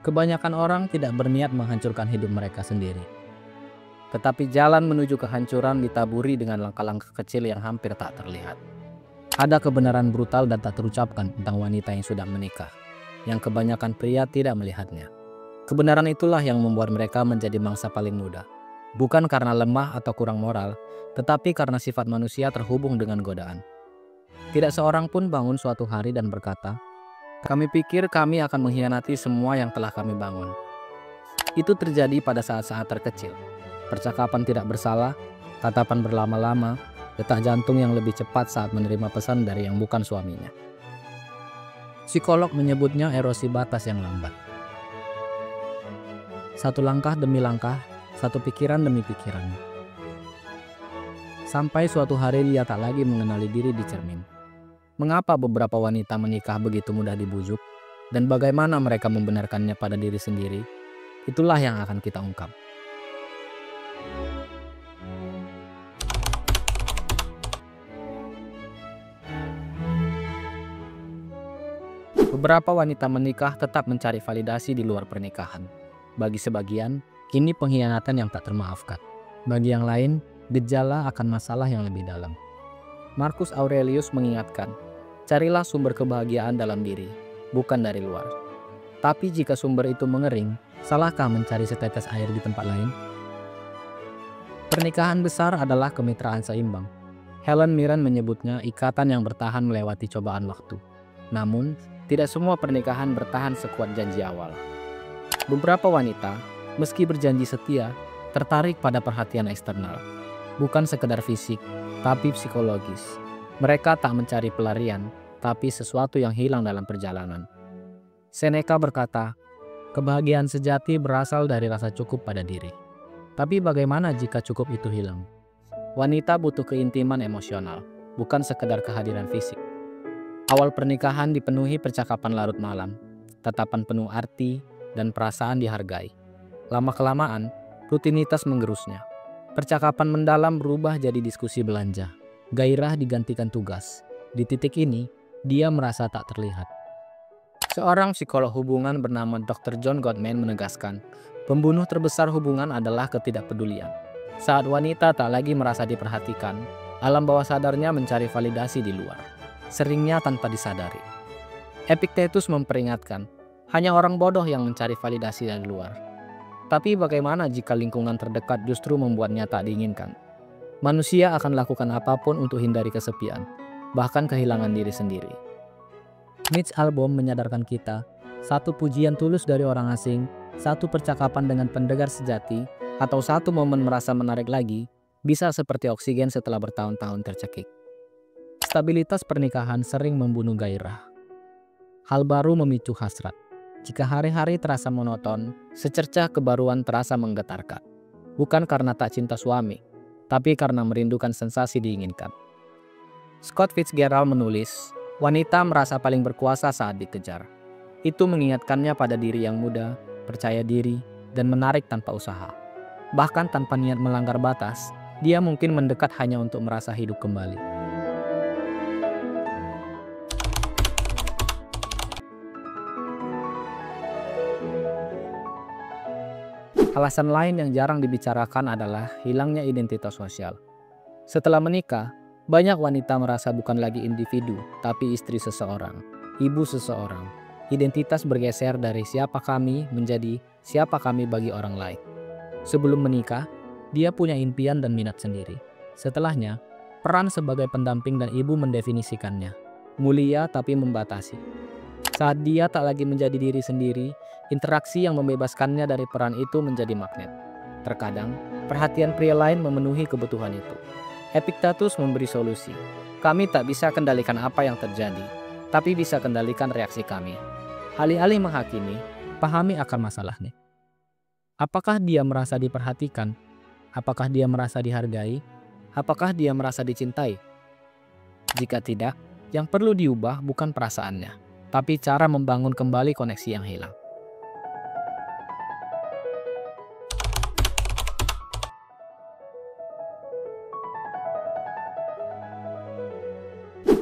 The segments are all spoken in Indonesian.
Kebanyakan orang tidak berniat menghancurkan hidup mereka sendiri. Tetapi jalan menuju kehancuran ditaburi dengan langkah-langkah kecil yang hampir tak terlihat. Ada kebenaran brutal dan tak terucapkan tentang wanita yang sudah menikah, yang kebanyakan pria tidak melihatnya. Kebenaran itulah yang membuat mereka menjadi mangsa paling mudah. Bukan karena lemah atau kurang moral, tetapi karena sifat manusia terhubung dengan godaan. Tidak seorang pun bangun suatu hari dan berkata, "Kami pikir kami akan mengkhianati semua yang telah kami bangun." Itu terjadi pada saat-saat terkecil. Percakapan tidak bersalah, tatapan berlama-lama, detak jantung yang lebih cepat saat menerima pesan dari yang bukan suaminya. Psikolog menyebutnya erosi batas yang lambat. Satu langkah demi langkah, satu pikiran demi pikiran. Sampai suatu hari dia tak lagi mengenali diri di cermin. Mengapa beberapa wanita menikah begitu mudah dibujuk, dan bagaimana mereka membenarkannya pada diri sendiri? Itulah yang akan kita ungkap. Beberapa wanita menikah tetap mencari validasi di luar pernikahan. Bagi sebagian, kini pengkhianatan yang tak termaafkan. Bagi yang lain, gejala akan masalah yang lebih dalam. Marcus Aurelius mengingatkan, carilah sumber kebahagiaan dalam diri, bukan dari luar. Tapi jika sumber itu mengering, salahkah mencari setetes air di tempat lain? Pernikahan besar adalah kemitraan seimbang. Helen Mirren menyebutnya ikatan yang bertahan melewati cobaan waktu. Namun, tidak semua pernikahan bertahan sekuat janji awal. Beberapa wanita, meski berjanji setia, tertarik pada perhatian eksternal. Bukan sekedar fisik, tapi psikologis. Mereka tak mencari pelarian, tapi sesuatu yang hilang dalam perjalanan. Seneca berkata, kebahagiaan sejati berasal dari rasa cukup pada diri. Tapi bagaimana jika cukup itu hilang? Wanita butuh keintiman emosional, bukan sekedar kehadiran fisik. Awal pernikahan dipenuhi percakapan larut malam, tatapan penuh arti, dan perasaan dihargai. Lama-kelamaan, rutinitas menggerusnya. Percakapan mendalam berubah jadi diskusi belanja. Gairah digantikan tugas. Di titik ini, dia merasa tak terlihat. Seorang psikolog hubungan bernama Dr. John Gottman menegaskan, pembunuh terbesar hubungan adalah ketidakpedulian. Saat wanita tak lagi merasa diperhatikan, alam bawah sadarnya mencari validasi di luar. Seringnya tanpa disadari. Epictetus memperingatkan, hanya orang bodoh yang mencari validasi dari luar. Tapi bagaimana jika lingkungan terdekat justru membuatnya tak diinginkan? Manusia akan lakukan apapun untuk hindari kesepian, bahkan kehilangan diri sendiri. Mitch Albom menyadarkan kita, satu pujian tulus dari orang asing, satu percakapan dengan pendengar sejati, atau satu momen merasa menarik lagi, bisa seperti oksigen setelah bertahun-tahun tercekik. Stabilitas pernikahan sering membunuh gairah. Hal baru memicu hasrat. Jika hari-hari terasa monoton, secercah kebaruan terasa menggetarkan. Bukan karena tak cinta suami, tapi karena merindukan sensasi diinginkan. Scott Fitzgerald menulis, wanita merasa paling berkuasa saat dikejar. Itu mengingatkannya pada diri yang muda, percaya diri, dan menarik tanpa usaha. Bahkan tanpa niat melanggar batas, dia mungkin mendekat hanya untuk merasa hidup kembali. Alasan lain yang jarang dibicarakan adalah hilangnya identitas sosial. Setelah menikah, banyak wanita merasa bukan lagi individu, tapi istri seseorang, ibu seseorang. Identitas bergeser dari siapa kami menjadi siapa kami bagi orang lain. Sebelum menikah, dia punya impian dan minat sendiri. Setelahnya, peran sebagai pendamping dan ibu mendefinisikannya. Mulia tapi membatasi. Saat dia tak lagi menjadi diri sendiri, interaksi yang membebaskannya dari peran itu menjadi magnet. Terkadang, perhatian pria lain memenuhi kebutuhan itu. Epictetus memberi solusi. Kami tak bisa kendalikan apa yang terjadi, tapi bisa kendalikan reaksi kami. Alih-alih menghakimi, pahami akar masalahnya. Apakah dia merasa diperhatikan? Apakah dia merasa dihargai? Apakah dia merasa dicintai? Jika tidak, yang perlu diubah bukan perasaannya, tapi cara membangun kembali koneksi yang hilang.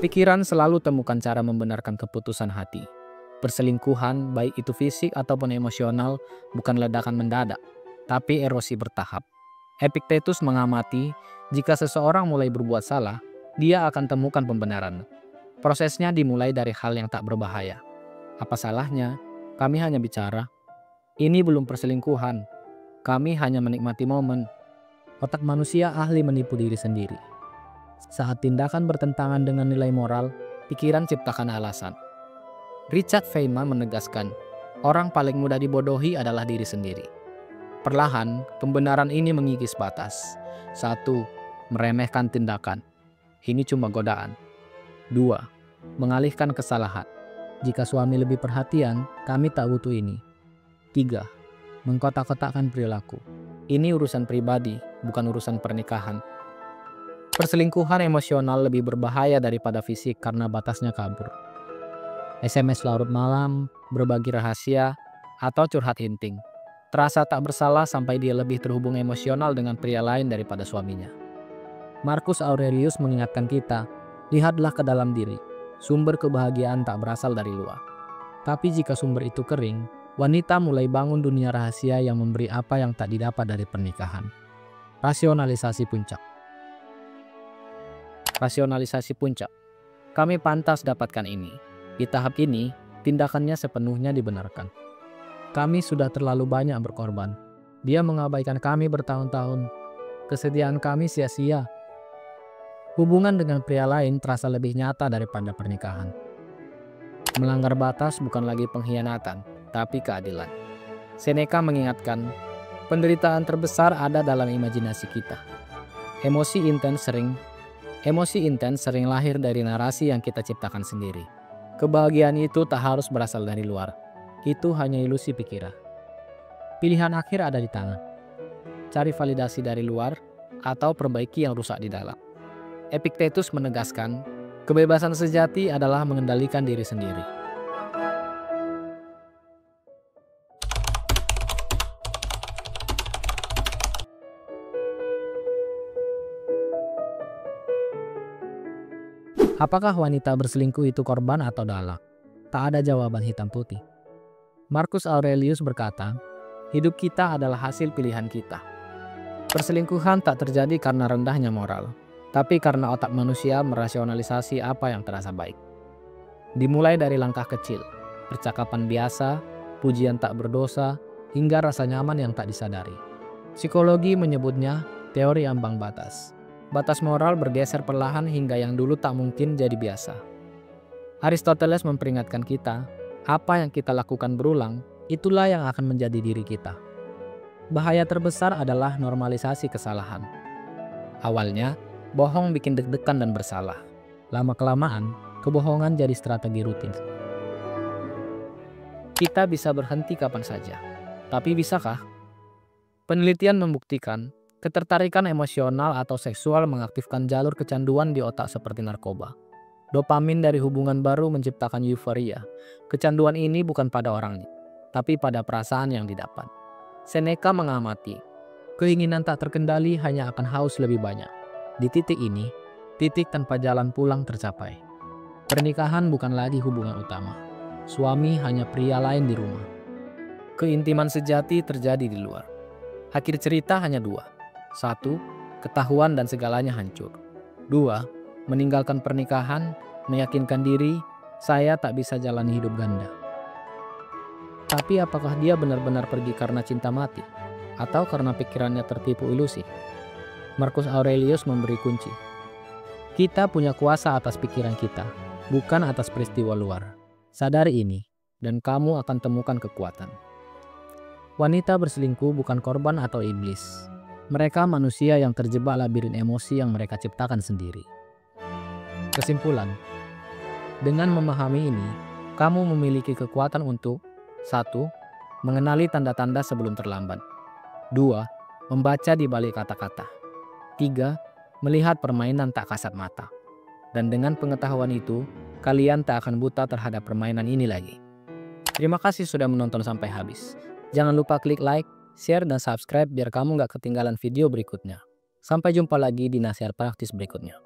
Pikiran selalu temukan cara membenarkan keputusan hati. Perselingkuhan, baik itu fisik ataupun emosional, bukan ledakan mendadak, tapi erosi bertahap. Epictetus mengamati, jika seseorang mulai berbuat salah, dia akan temukan pembenaran. Prosesnya dimulai dari hal yang tak berbahaya. Apa salahnya? Kami hanya bicara. Ini belum perselingkuhan. Kami hanya menikmati momen. Otak manusia ahli menipu diri sendiri. Saat tindakan bertentangan dengan nilai moral, pikiran ciptakan alasan. Richard Feynman menegaskan, orang paling mudah dibodohi adalah diri sendiri. Perlahan, pembenaran ini mengikis batas. 1. Meremehkan tindakan. Ini cuma godaan. 2. Mengalihkan kesalahan. Jika suami lebih perhatian, kami tak butuh ini. 3. Mengkotak-kotakkan perilaku. Ini urusan pribadi, bukan urusan pernikahan. Perselingkuhan emosional lebih berbahaya daripada fisik karena batasnya kabur. SMS larut malam, berbagi rahasia, atau curhat hinting. Terasa tak bersalah sampai dia lebih terhubung emosional dengan pria lain daripada suaminya. Marcus Aurelius mengingatkan kita, lihatlah ke dalam diri. Sumber kebahagiaan tak berasal dari luar. Tapi jika sumber itu kering, wanita mulai bangun dunia rahasia yang memberi apa yang tak didapat dari pernikahan. Rasionalisasi puncak. Rasionalisasi puncak. Kami pantas dapatkan ini. Di tahap ini, tindakannya sepenuhnya dibenarkan. Kami sudah terlalu banyak berkorban. Dia mengabaikan kami bertahun-tahun. Kesediaan kami sia-sia. Hubungan dengan pria lain terasa lebih nyata daripada pernikahan. Melanggar batas bukan lagi pengkhianatan, tapi keadilan. Seneca mengingatkan, penderitaan terbesar ada dalam imajinasi kita. Emosi intens sering lahir dari narasi yang kita ciptakan sendiri. Kebahagiaan itu tak harus berasal dari luar. Itu hanya ilusi pikiran. Pilihan akhir ada di tangan. Cari validasi dari luar atau perbaiki yang rusak di dalam. Epictetus menegaskan, kebebasan sejati adalah mengendalikan diri sendiri. Apakah wanita berselingkuh itu korban atau dalang? Tak ada jawaban hitam putih. Marcus Aurelius berkata, hidup kita adalah hasil pilihan kita. Perselingkuhan tak terjadi karena rendahnya moral, tapi karena otak manusia merasionalisasi apa yang terasa baik. Dimulai dari langkah kecil, percakapan biasa, pujian tak berdosa, hingga rasa nyaman yang tak disadari. Psikologi menyebutnya teori ambang batas. Batas moral bergeser perlahan hingga yang dulu tak mungkin jadi biasa. Aristoteles memperingatkan kita, apa yang kita lakukan berulang, itulah yang akan menjadi diri kita. Bahaya terbesar adalah normalisasi kesalahan. Awalnya, bohong bikin deg-degan dan bersalah. Lama-kelamaan, kebohongan jadi strategi rutin. Kita bisa berhenti kapan saja, tapi bisakah? Penelitian membuktikan, ketertarikan emosional atau seksual mengaktifkan jalur kecanduan di otak seperti narkoba. Dopamin dari hubungan baru menciptakan euforia. Kecanduan ini bukan pada orangnya, tapi pada perasaan yang didapat. Seneca mengamati, keinginan tak terkendali hanya akan haus lebih banyak. Di titik ini, titik tanpa jalan pulang tercapai. Pernikahan bukan lagi hubungan utama. Suami hanya pria lain di rumah. Keintiman sejati terjadi di luar. Akhir cerita hanya 2. 1. Ketahuan dan segalanya hancur. 2. Meninggalkan pernikahan, meyakinkan diri, saya tak bisa jalani hidup ganda. Tapi apakah dia benar-benar pergi karena cinta mati? Atau karena pikirannya tertipu ilusi? Marcus Aurelius memberi kunci. Kita punya kuasa atas pikiran kita, bukan atas peristiwa luar. Sadari ini, dan kamu akan temukan kekuatan. Wanita berselingkuh bukan korban atau iblis. Mereka manusia yang terjebak labirin emosi yang mereka ciptakan sendiri. Kesimpulan, dengan memahami ini, kamu memiliki kekuatan untuk 1. Mengenali tanda-tanda sebelum terlambat. 2. Membaca di balik kata-kata. 3. Melihat permainan tak kasat mata. Dan dengan pengetahuan itu, kalian tak akan buta terhadap permainan ini lagi. Terima kasih sudah menonton sampai habis. Jangan lupa klik like, share, dan subscribe biar kamu gak ketinggalan video berikutnya. Sampai jumpa lagi di nasihat praktis berikutnya.